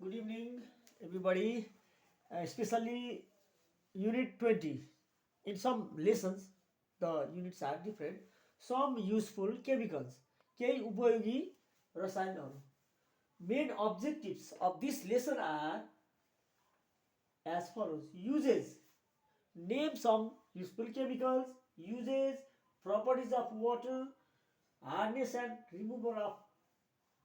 Good evening, everybody. Especially Unit 20. In some lessons, the units are different. Some useful chemicals. केही उपयोगी रसायनहरू. Main objectives of this lesson are as follows. Uses. Name some useful chemicals. Uses. Properties of water. Hardness and removal of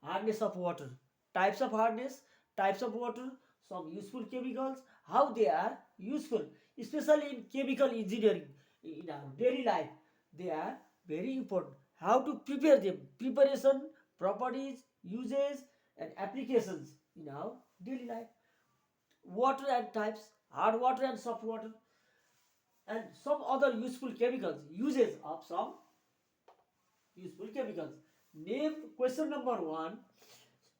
hardness of water, types of hardness, types of water, some useful chemicals, how they are useful, especially in chemical engineering in our daily life. They are very important. How to prepare them, preparation, properties, uses, and applications in our daily life. Water and types, hard water and soft water, and some other useful chemicals, uses of some useful chemicals. Name question number 1.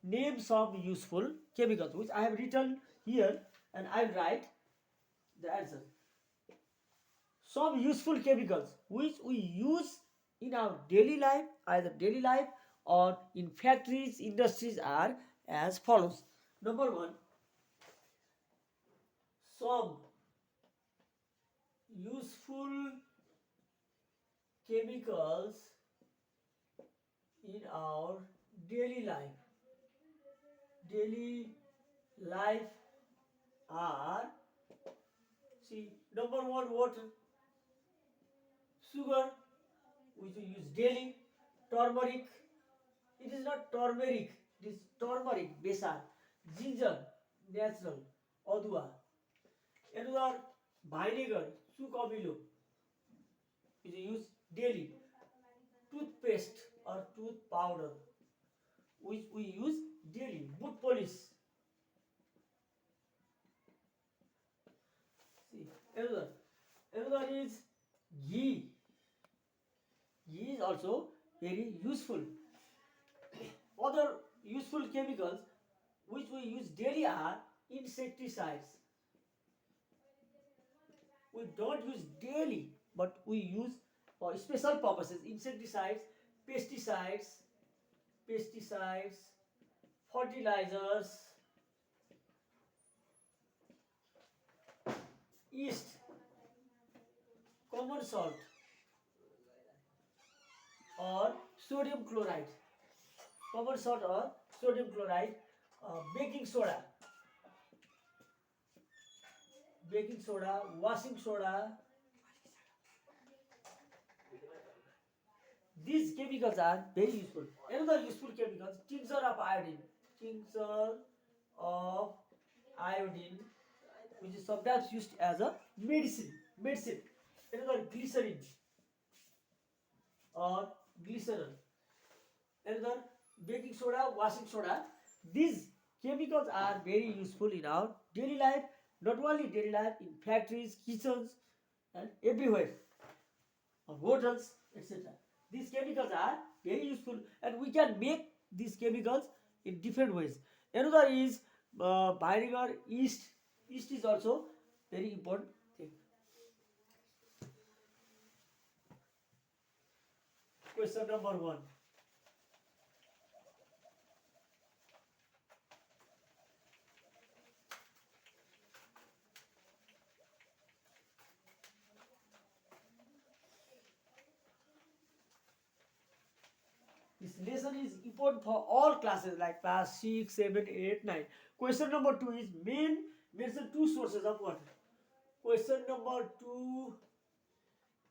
Name some useful chemicals, which I have written here, and I will write the answer. Some useful chemicals which we use in our daily life, either daily life or in factories, industries, are as follows. Number 1, some useful chemicals in our daily life. Daily life are, see, number 1, water, sugar, which we use daily, turmeric, it is not turmeric, it is turmeric, besar, ginger, natural, adua, another vinegar, sucamilo, is used daily, toothpaste or tooth powder, which we use daily, boot polish. See, another is ghee. Ghee is also very useful. Other useful chemicals which we use daily are insecticides. We don't use daily, but we use for special purposes. Insecticides, pesticides, pesticides, fertilizers, yeast, common salt, or sodium chloride. Common salt or sodium chloride, baking soda, washing soda. These chemicals are very useful. Another useful chemicals, tincture of iodine. Tincture of iodine, which is sometimes used as a medicine. Another glycerin or glycerol. Another baking soda, washing soda. These chemicals are very useful in our daily life. Not only daily life, in factories, kitchens, and everywhere, hotels, etc. These chemicals are very useful, and we can make these chemicals in different ways. Another is vinegar, yeast. Yeast is also very important thing. Question number 1. This lesson is important for all classes like class 6, 7, 8, 9. Question number 2 is mention 2 sources of water. Question number 2,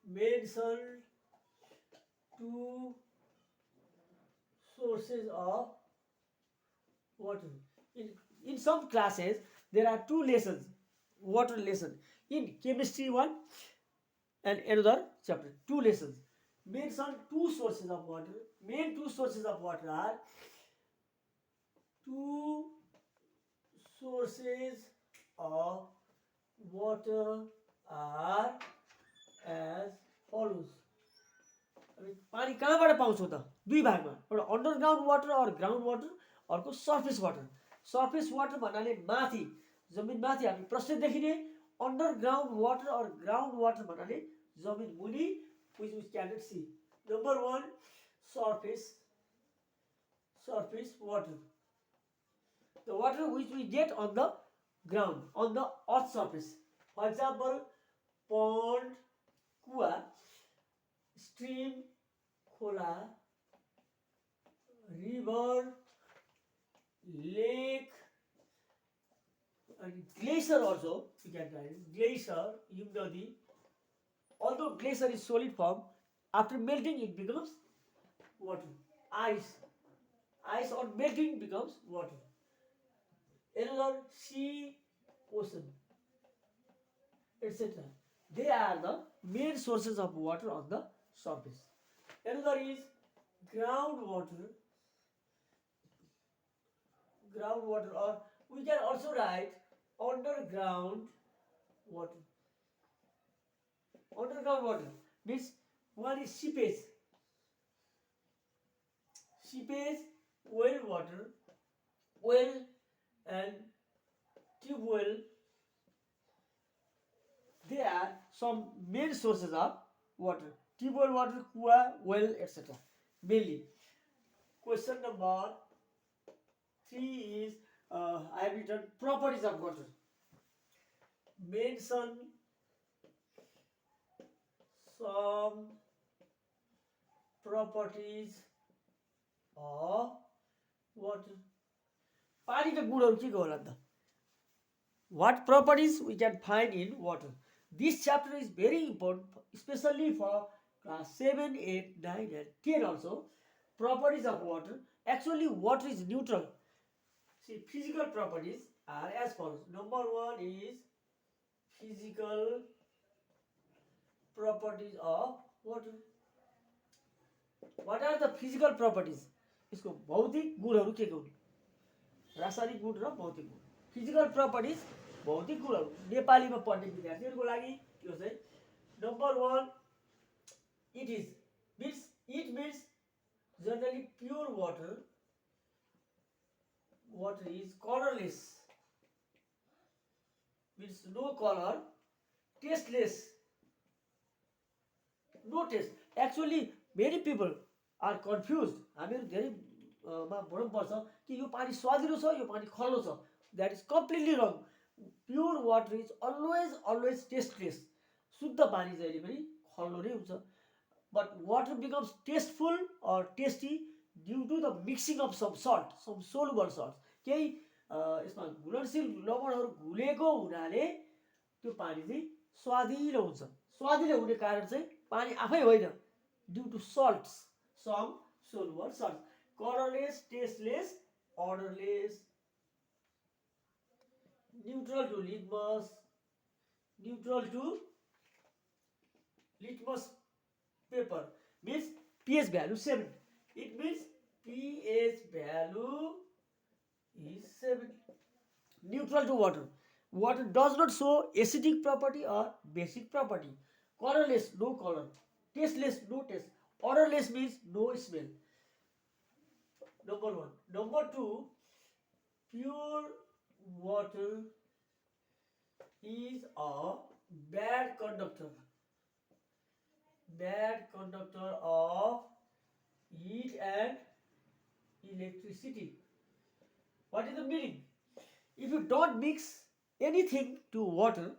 mention 2 sources of water. In some classes, there are 2 lessons, water lesson. In chemistry 1 and another chapter, 2 lessons. Mention 2 sources of water. Main 2 sources of water are 2 sources of water are as follows. पानी कहाँबाट पाउँछौँ त? दुई भागमा, एउटा underground water और ground water, अर्को surface water. Surface water भन्नाले माथि, जमिन माथि हामी प्रत्यक्ष देखिने. अन्डरग्राउन्ड वाटर और ग्राउन्ड वाटर भन्नाले जमिन मुनि, which we cannot see. Number 1, surface water. the water which we get on the ground, on the earth surface. For example, pond, kua, stream, khola, river, lake, and glacier also we can find. Glacier, Yamnadi. Although glacier is solid form, after melting it becomes water. Ice. Ice on melting becomes water. Another sea, ocean, etc. They are the main sources of water on the surface. Another is groundwater. Groundwater, or we can also write underground water. Underground water means one is seepage. Seepage, well water, well and tube well. They are some main sources of water. Tube well water, kua, well, etc. Mainly. Question number 3 is I have written properties of water. Mention some properties of water. पानीका गुणहरू के होला त? What properties we can find in water? This chapter is very important, especially for class 7, 8, 9 and 10 also. Properties of water. Actually, water is neutral. See, physical properties are as follows. Number 1 is physical properties of water. What are the physical properties? इसको भौतिक गुणहरू के हुन्? रासायनिक गुण र भौतिक गुण. Physical properties, भौतिक गुणहरू नेपालीमा पढ्ने विद्यार्थीहरूको लागि यो चाहिँ number 1 it means generally pure water. Water is colorless, means no color, tasteless, no taste. Actually, many people are confused. हामीहरू धेरै मा भ्रम पर्छ कि यो पानी स्वादिलो छ, यो पानी खल्लो छ. That is completely wrong. Pure water is always tasteless. शुद्ध पानी जहिले पनि खल्लो नै हुन्छ. But water becomes tasteful or tasty due to the mixing of some salt, some soluble salts. केही यसमा घुलनशील लवणहरू घुलेको हुनाले त्यो पानी चाहिँ स्वादिलो हुन्छ. स्वादिलो हुने कारण चाहिँ पानी आफै होइन, due to salts, some soluble salts. Colorless, tasteless, odorless, neutral to litmus paper, means pH value 7. It means pH value is 7. Neutral to water. Water does not show acidic property or basic property. Colorless, no color. Tasteless, no taste. Odorless means no smell. Number 1. Number 2, pure water is a bad conductor. Bad conductor of heat and electricity. What is the meaning? If you don't mix anything to water,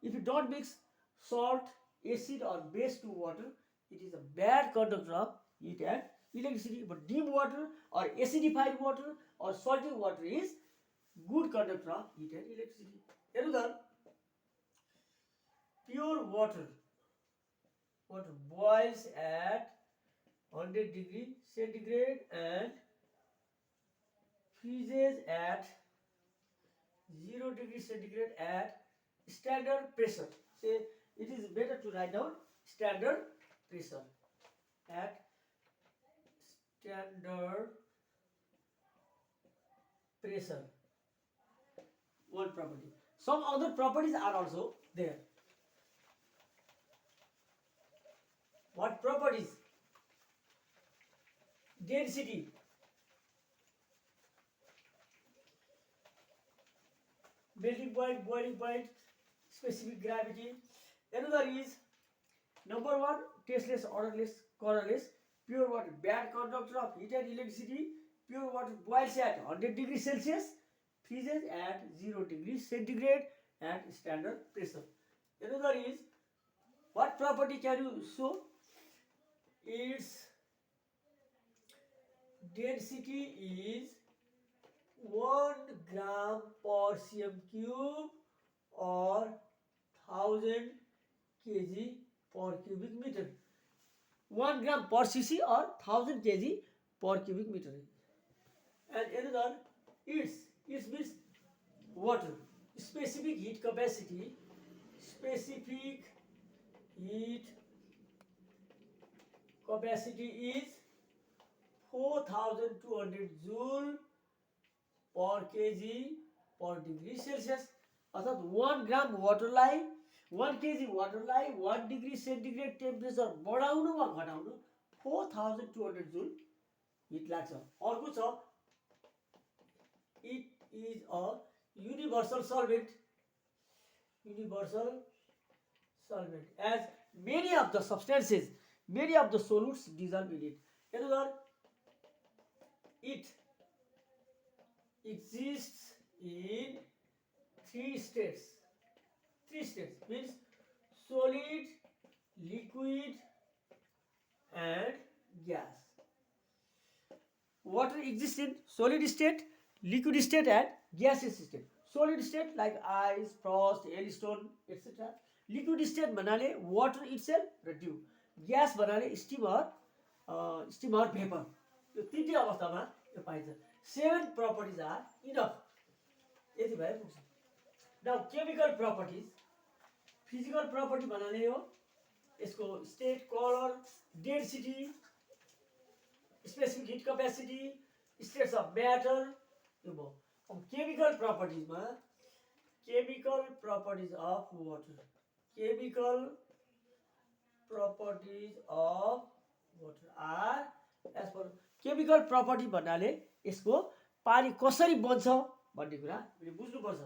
if you don't mix salt, acid or base to water, it is a bad conductor of heat and electricity. But deep water or acidified water or salty water is good conductor of heat and electricity. Another, pure water boils at 100 degree centigrade and freezes at 0 degree centigrade at standard pressure. Say it is better to write down standard pressure. At standard pressure. One property. Some other properties are also there. What properties? Density. Melting point, boiling point, specific gravity. Another is number 1, tasteless, odorless, colorless. Pure water, bad conductor of heat and electricity. Pure water boils at 100 degrees Celsius, freezes at 0 degrees centigrade at standard pressure. Another is, what property can you show? Its density is 1 gram per cm cube or 1000 kg per cubic meter. 1 gram per cc or 1000 kg per cubic meter. And another, its means water specific heat capacity. Specific heat capacity is 4200 joule per kg per degree Celsius. अर्थात 1 ग्राम वाटरलाई 1 kg वाटरलाई 1 degree centigrade temperature बढाउनु वा घटाउनु 4200 जुल hit लाग्छ. अर्को छ, it is a universal solvent. Universal solvent, as many of the substances, many of the solutes dissolve in it. Another, it exists in three states. Three states means solid, liquid, and gas. Water exists in solid state, liquid state, and gaseous state. Solid state like ice, frost, hailstone, etc. Liquid state भन्नाले water itself र dew. Gas भन्नाले steam or vapor. यो तीनटै अवस्थामा यो पाइन्छ. 7 properties are enough. यति भए पुग्छ. Now chemical properties. Physical property भन्नाले यो यसको state, color, density, specific heat capacity, states of matter, यो भयो. Chemical properties ma, chemical properties of water. Chemical properties of water are as per chemical property भन्नाले यसको पानी कसरी बन्छ भन्ने कुरा हामीले बुझ्नुपर्छ.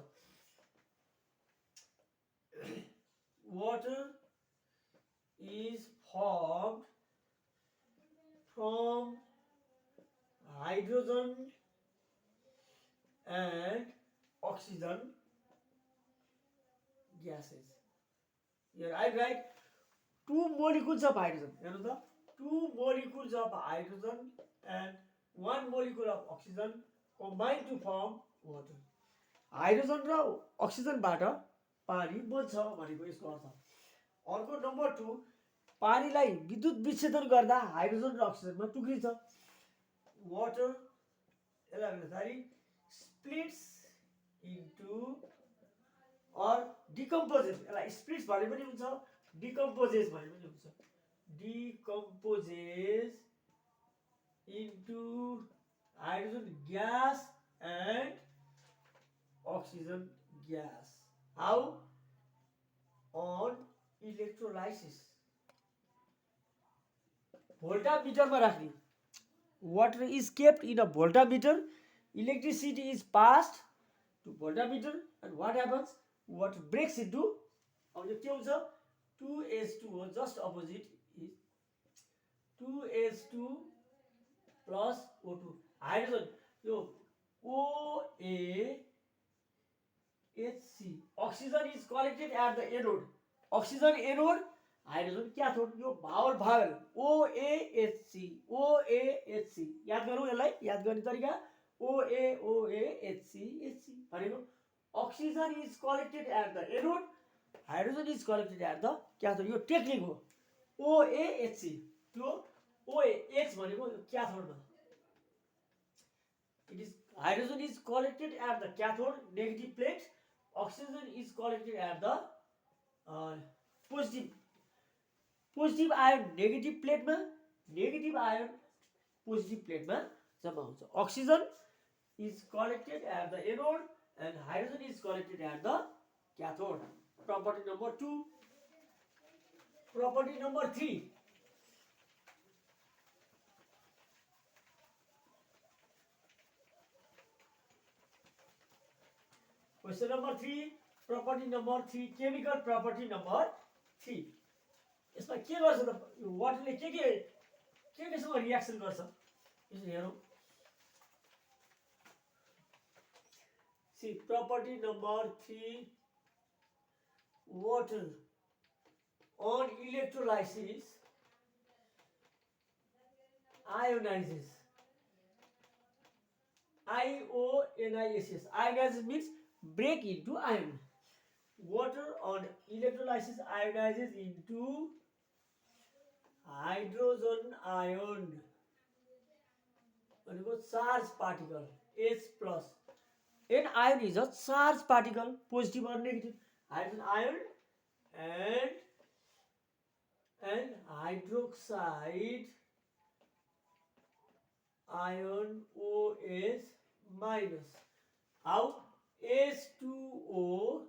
Water is formed from hydrogen and oxygen gases. Here I write 2 molecules of hydrogen. हेर्नु त, 2 molecules of hydrogen and 1 molecule of oxygen combine to form water. Hydrogen र अक्सिजनबाट पानी बन्छ भनेको यसको अर्थ. अर्को नम्बर 2, पानीलाई विद्युत विच्छेदन गर्दा हाइड्रोजन र अक्सिजनमा टुक्रिन्छ. वाटर यसलाई भन्दाखेरि splits into or decomposes. यसलाई splits भने पनि हुन्छ, decomposes भने पनि हुन्छ. Decomposes into hydrogen gas and oxygen gas. How? On electrolysis. Voltameter मा राख्ने. Water is kept in a voltameter. Electricity is passed to voltameter, and what happens? Water breaks into, अब यो के हुन्छ, 2H2O, just opposite is 2H2 plus O2. Hydrogen yo OAHC. Oxygen is collected at the anode. Oxygen anode, hydrogen cathode. Yo Bhawal OAHC. याद गरौँ यसलाई, याद गर्ने तरिका OAHC भनेको oxygen is collected at the anode, hydrogen is collected at the cathode. Yo technique हो. OAHC, त्यो OH भनेको क्याथोडमा. It is hydrogen is collected at the cathode, negative plate. Oxygen is collected at the positive ion negative प्लेटमा, negative ion positive प्लेटमा जम्मा हुन्छ. Oxygen is collected at the anode and hydrogen is collected at the cathode. Property number 2. Property number 3. Question number 3. Property number 3. Chemical property number 3. यसमा के गर्छ त वाटरले के केसँग reaction गर्छ यसो हेरौँ. See, property number 3, water on electrolysis ionizes. IONISS. Ionizes means break into ion. Water on electrolysis ionizes into hydrogen ion. Charge particle H plus. An ion is a charge particle, positive or negative. Hydrogen ion and hydroxide ion OH minus. How? H2O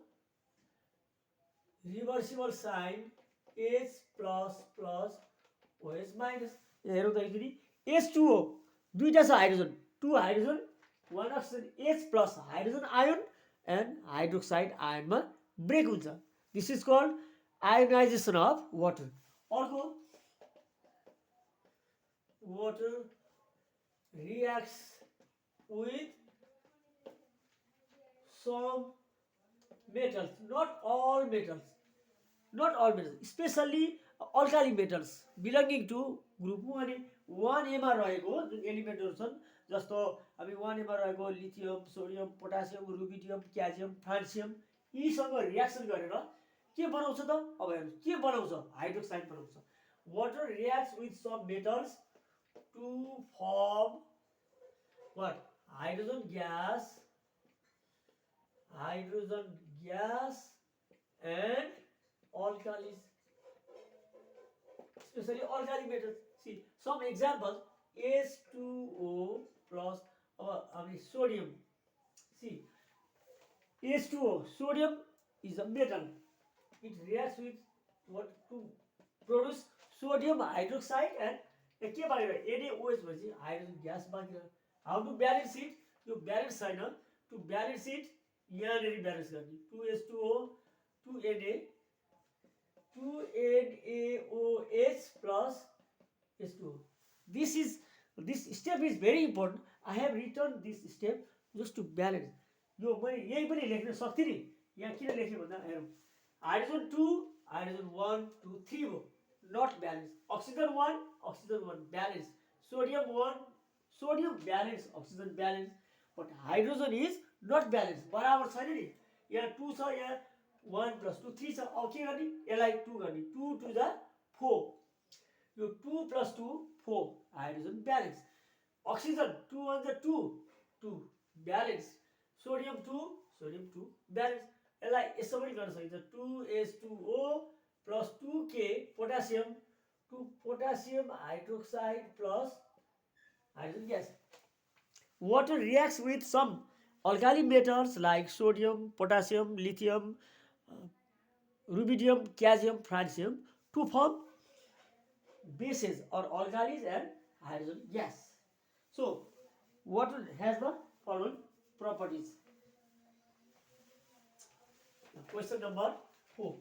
reversible sign H plus plus OH minus. हेरौँ त एकचोटि H2O दुईटा छ hydrogen, 2 hydrogen 1 oxygen H plus hydrogen ion and hydroxide आयोनमा break हुन्छ. This is called ionisation of water. अर्को water reacts with some metals, not all metals, especially alkali metals belonging to group 1A मा रहेको जुन एलिमेन्टहरू छन्, जस्तो हामी 1A मा रहेको lithium, sodium, potassium, rubidium, calcium, francium यीसँग रियाक्सन गरेर के बनाउँछ त? अब हेर्नु के बनाउँछ? हाइड्रोक्साइड बनाउँछ. Water reacts with some metals to form what? Hydrogen gas and alkalis, especially alkali metals. See some examples: H2O plus sodium. See H2O, sodium is a metal. It reacts with what to produce sodium hydroxide and के बाँकी NaOH भनेपछि hydrogen gas बाँकी रह्यो. How to balance it? यो balance छैन. To balance it यहाँनिर balance गर्ने. 2H2O 2Na 2NaOH plus H2O. This step is very important. I have written this step just to balance. यो मैले यही पनि लेख्न सक्थेँ नि. यहाँ किन लेखेँ भन्दा हेरौँ, हाइड्रोजन 2 हाइड्रोजन 1 2 3 हो, not balance. Oxygen 1 oxygen 1 balance. Sodium 1 sodium balance, oxygen balance. But hydrogen is not balance. बराबर छैन नि. यहाँ 2 छ, यहाँ 1 plus 2 3 छ. अब के गर्ने? यसलाई 2 गर्ने. 2 to the 4. Yo 2 plus 2 4. Hydrogen balance. Oxygen 2 1 the 2 2 balance. Sodium 2 balance. यसलाई यसो पनि गर्न सकिन्छ. 2H2O plus 2K potassium to potassium hydroxide plus hydrogen gas. Water reacts with some alkali metals like sodium, potassium, lithium, rubidium, calcium, francium to form bases or alkalis and hydrogen gas. So water has the following properties. Question number 4.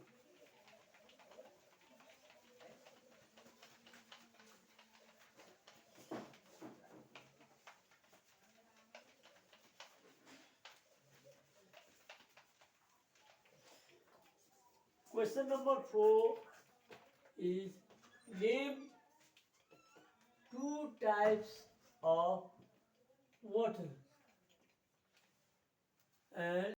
Question number 4 is name 2 types of water and